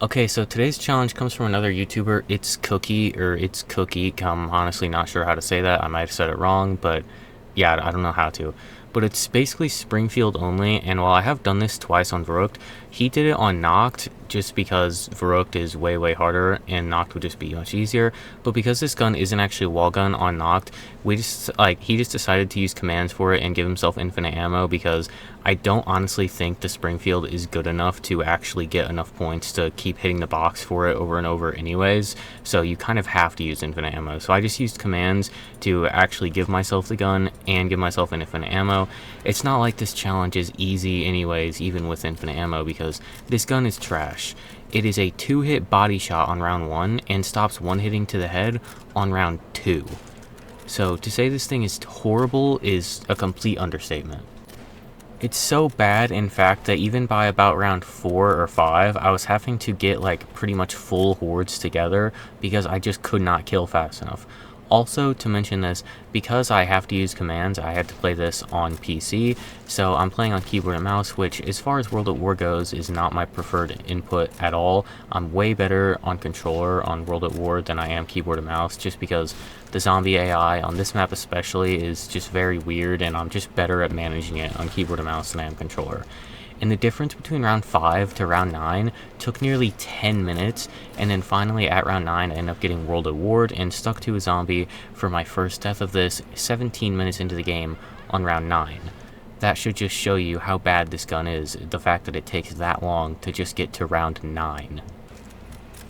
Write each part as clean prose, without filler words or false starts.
Okay, so today's challenge comes from another YouTuber, It's Cookie or It's Cookie. I'm honestly not sure how to say that. I might have said it wrong, but yeah, I don't know how to. But it's basically Springfield only, and while I have done this twice on Verrückt, he did it on Noct just because Verrückt is way harder and Noct would just be much easier. But because this gun isn't actually a wall gun on Noct, he just decided to use commands for it and give himself infinite ammo because I don't honestly think the Springfield is good enough to actually get enough points to keep hitting the box for it over and over anyways, so you kind of have to use infinite ammo. So I just used commands to actually give myself the gun and give myself infinite ammo. It's not like this challenge is easy anyways, even with infinite ammo, because this gun is trash. It is a 2-hit body shot on round 1 and stops 1 hitting to the head on round 2. So to say this thing is horrible is a complete understatement. It's so bad, in fact, that even by about round 4 or 5, I was having to get like pretty much full hordes together because I just could not kill fast enough. Also, to mention this, because I have to use commands, I had to play this on PC, so I'm playing on keyboard and mouse, which as far as World at War goes is not my preferred input at all. I'm way better on controller on World at War than I am keyboard and mouse, just because the zombie AI on this map especially is just very weird, and I'm just better at managing it on keyboard and mouse than I am controller. And the difference between round 5 to round 9 took nearly 10 minutes, and then finally at round 9 I ended up getting World Award and stuck to a zombie for my first death of this 17 minutes into the game on round 9. That should just show you how bad this gun is, the fact that it takes that long to just get to round 9.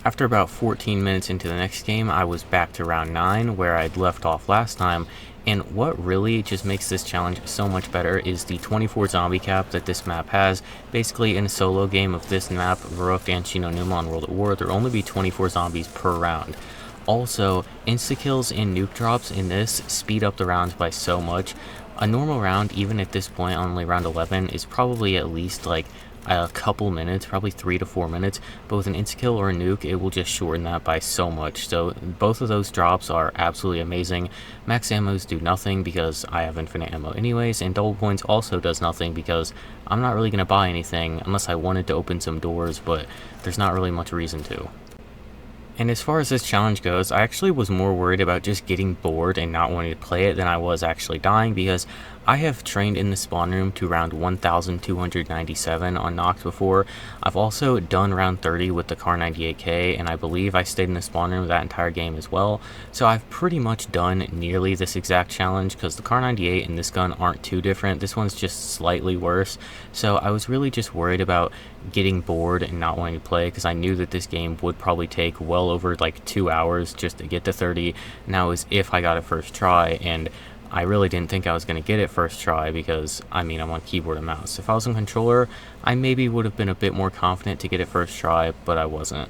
After about 14 minutes into the next game, I was back to round 9 where I'd left off last time, and what really just makes this challenge so much better is the 24 zombie cap that this map has. Basically, in a solo game of this map, Verrückt and Shinonuma on World at War, there will only be 24 zombies per round. Also, insta-kills and nuke drops in this speed up the rounds by so much. A normal round, even at this point, only round 11, is probably at least like a couple minutes, probably 3 to 4 minutes, but with an insta-kill or a nuke, it will just shorten that by so much. So both of those drops are absolutely amazing. Max ammos do nothing because I have infinite ammo anyways, and double points also does nothing because I'm not really going to buy anything unless I wanted to open some doors, but there's not really much reason to. And as far as this challenge goes, I actually was more worried about just getting bored and not wanting to play it than I was actually dying, because I have trained in the spawn room to round 1297 on Noct before. I've also done round 30 with the Kar 98K, and I believe I stayed in the spawn room that entire game as well. So I've pretty much done nearly this exact challenge, because the Kar 98 and this gun aren't too different. This one's just slightly worse. So I was really just worried about getting bored and not wanting to play, because I knew that this game would probably take well over like 2 hours just to get to 30. Now is if I got it first try, and I really didn't think I was going to get it first try because, I mean, I'm on keyboard and mouse. If I was on controller, I maybe would have been a bit more confident to get it first try, but I wasn't.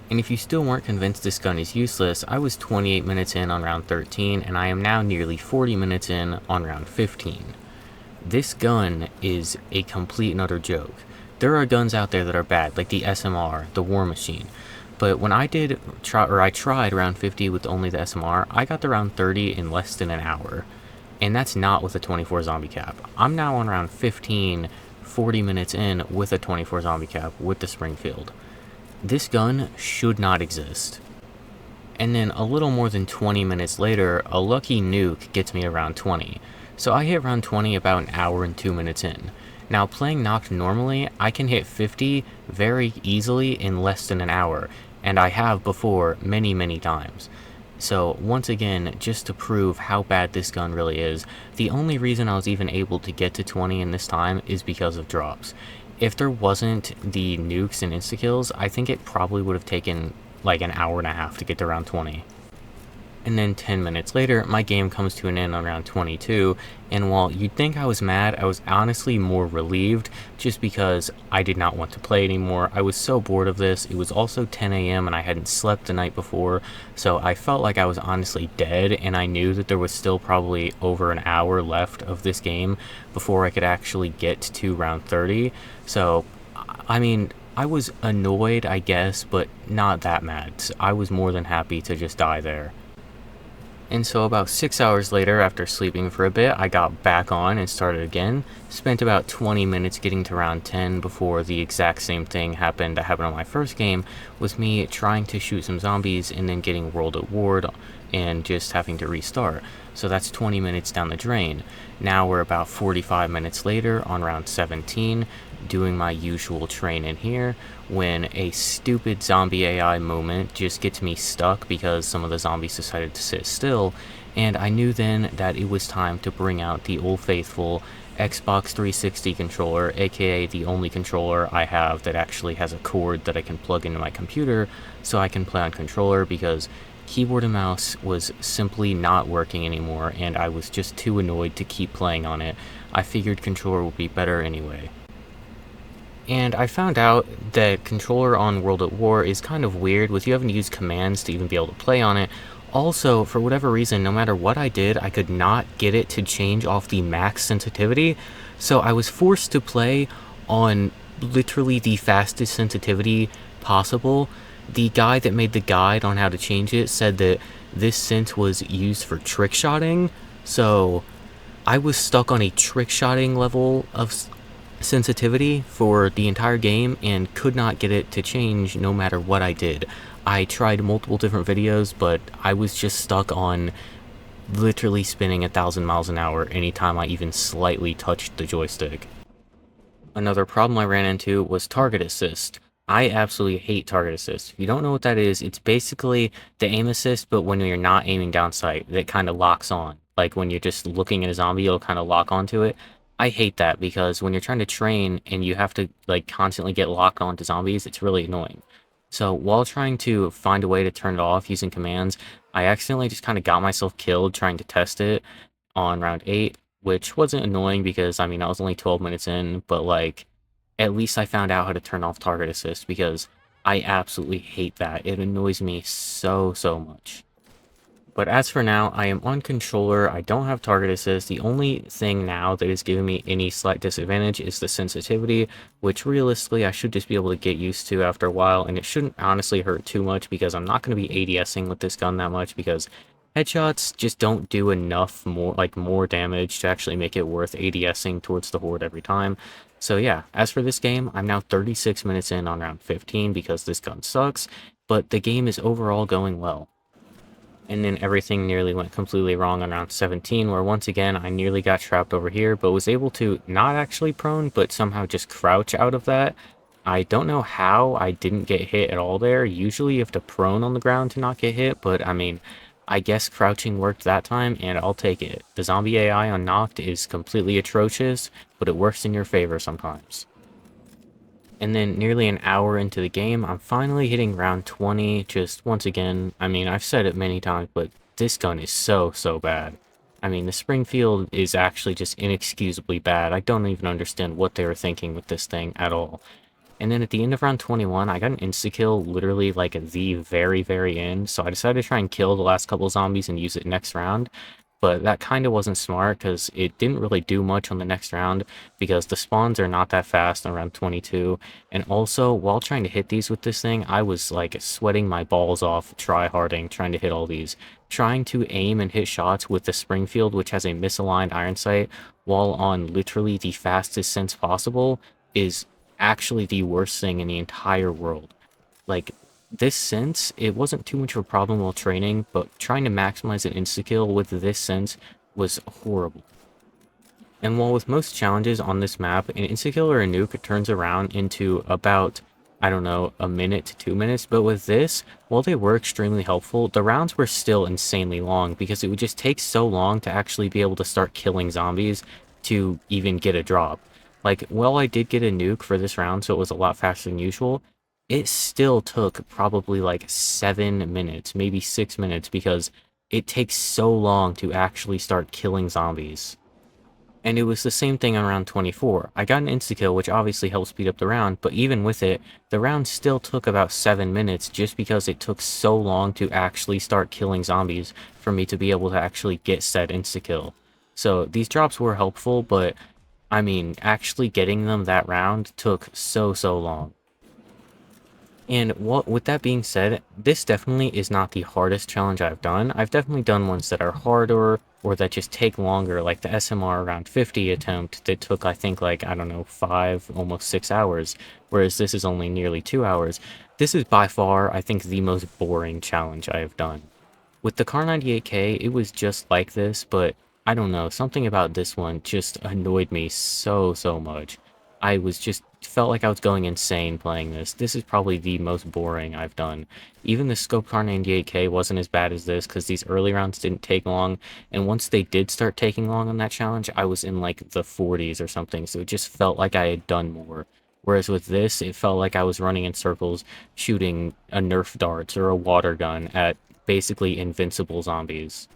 And if you still weren't convinced this gun is useless, I was 28 minutes in on round 13, and I am now nearly 40 minutes in on round 15. This gun is a complete and utter joke. There are guns out there that are bad, like the SMR, the War Machine. But when I tried round 50 with only the SMR, I got to round 30 in less than an hour. And that's not with a 24 zombie cap. I'm now on round 15, 40 minutes in with a 24 zombie cap with the Springfield. This gun should not exist. And then a little more than 20 minutes later, a lucky nuke gets me around 20. So I hit round 20 about an hour and 2 minutes in. Now, playing Noct normally, I can hit 50 very easily in less than an hour, and I have before many times. So once again, just to prove how bad this gun really is, the only reason I was even able to get to 20 in this time is because of drops. If there wasn't the nukes and insta-kills, I think it probably would have taken like an hour and a half to get to round 20. And then 10 minutes later, my game comes to an end on round 22, and while you'd think I was mad, I was honestly more relieved, just because I did not want to play anymore. I was so bored of this. It was also 10 a.m. and I hadn't slept the night before, so I felt like I was honestly dead, and I knew that there was still probably over an hour left of this game before I could actually get to round 30. So, I mean, I was annoyed, I guess, but not that mad. I was more than happy to just die there. And so about 6 hours later, after sleeping for a bit, I got back on and started again. Spent about 20 minutes getting to round 10 before the exact same thing happened that happened on my first game, with me trying to shoot some zombies and then getting world at ward and just having to restart. So that's 20 minutes down the drain. Now we're about 45 minutes later on round 17, doing my usual train in here, when a stupid zombie AI moment just gets me stuck because some of the zombies decided to sit still, and I knew then that it was time to bring out the old faithful Xbox 360 controller, aka the only controller I have that actually has a cord that I can plug into my computer so I can play on controller, because keyboard and mouse was simply not working anymore and I was just too annoyed to keep playing on it. I figured controller would be better anyway. And I found out that controller on World at War is kind of weird with you having to use commands to even be able to play on it. Also, for whatever reason, no matter what I did, I could not get it to change off the max sensitivity. So I was forced to play on literally the fastest sensitivity possible. The guy that made the guide on how to change it said that this sense was used for trick shotting. So I was stuck on a trick shotting level of sensitivity for the entire game and could not get it to change no matter what I did. I tried multiple different videos, but I was just stuck on literally spinning 1,000 miles an hour anytime I even slightly touched the joystick. Another problem I ran into was target assist. I absolutely hate target assist. If you don't know what that is, it's basically the aim assist, but when you're not aiming down sight, that kind of locks on. Like when you're just looking at a zombie, it'll kind of lock onto it. I hate that because when you're trying to train and you have to like constantly get locked onto zombies, it's really annoying. So while trying to find a way to turn it off using commands, I accidentally just kind of got myself killed trying to test it on round 8, which wasn't annoying because, I mean, I was only 12 minutes in, but, like, at least I found out how to turn off target assist because I absolutely hate that. It annoys me so, so much. But as for now, I am on controller, I don't have target assist. The only thing now that is giving me any slight disadvantage is the sensitivity, which realistically I should just be able to get used to after a while, and it shouldn't honestly hurt too much because I'm not going to be ADSing with this gun that much, because headshots just don't do enough more damage to actually make it worth ADSing towards the horde every time. So yeah, as for this game, I'm now 36 minutes in on round 15 because this gun sucks, but the game is overall going well. And then everything nearly went completely wrong on round 17, where once again I nearly got trapped over here, but was able to not actually prone, but somehow just crouch out of that. I don't know how I didn't get hit at all there. Usually you have to prone on the ground to not get hit, but I mean, I guess crouching worked that time, and I'll take it. The zombie AI on Noct is completely atrocious, but it works in your favor sometimes. And then nearly an hour into the game, I'm finally hitting round 20, just once again. I mean, I've said it many times, but this gun is so, so bad. I mean, the Springfield is actually just inexcusably bad. I don't even understand what they were thinking with this thing at all. And then at the end of round 21, I got an insta-kill literally like at the very, very end, so I decided to try and kill the last couple zombies and use it next round. But that kind of wasn't smart because it didn't really do much on the next round because the spawns are not that fast on round 22. And also, while trying to hit these with this thing, I was like sweating my balls off, try-harding, trying to hit all these. Trying to aim and hit shots with the Springfield, which has a misaligned iron sight, while on literally the fastest sense possible, is actually the worst thing in the entire world. Like, this sense, it wasn't too much of a problem while training, but trying to maximize an insta-kill with this sense was horrible. And while with most challenges on this map, an insta-kill or a nuke turns around into about, I don't know, a minute to 2 minutes, but with this, while they were extremely helpful, the rounds were still insanely long because it would just take so long to actually be able to start killing zombies to even get a drop. Like, while I did get a nuke for this round, so it was a lot faster than usual, it still took probably like 7 minutes, maybe 6 minutes, because it takes so long to actually start killing zombies. And it was the same thing on round 24. I got an insta-kill, which obviously helped speed up the round, but even with it, the round still took about 7 minutes just because it took so long to actually start killing zombies for me to be able to actually get said insta-kill. So these drops were helpful, but I mean, actually getting them that round took so, so long. And what with that being said, this definitely is not the hardest challenge I've done. I've definitely done ones that are harder or that just take longer, like the SMR around 50 attempt that took, I think, like, I don't know, 5, almost 6 hours, whereas this is only nearly 2 hours. This is by far, I think, the most boring challenge I have done. With the Car 98K, it was just like this, but I don't know, something about this one just annoyed me so much. I was just felt like I was going insane playing this. This is probably the most boring I've done. Even the Scope Car 98K wasn't as bad as this because these early rounds didn't take long, and once they did start taking long on that challenge, I was in like the 40s or something, so it just felt like I had done more. Whereas with this, it felt like I was running in circles, shooting a Nerf darts or a water gun at basically invincible zombies.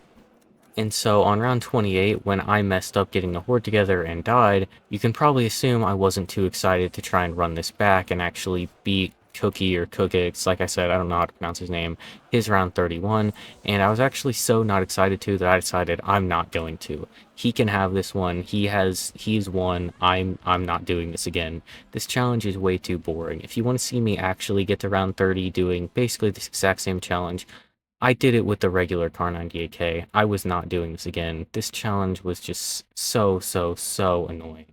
And so on round 28, when I messed up getting the horde together and died, you can probably assume I wasn't too excited to try and run this back and actually beat Cookie or Cookix, like I said, I don't know how to pronounce his name, his round 31, and I was actually so not excited to that I decided I'm not going to. He can have this one. He's won. I'm not doing this again. This challenge is way too boring. If you want to see me actually get to round 30 doing basically this exact same challenge, I did it with the regular Car 98K. I was not doing this again. This challenge was just so annoying.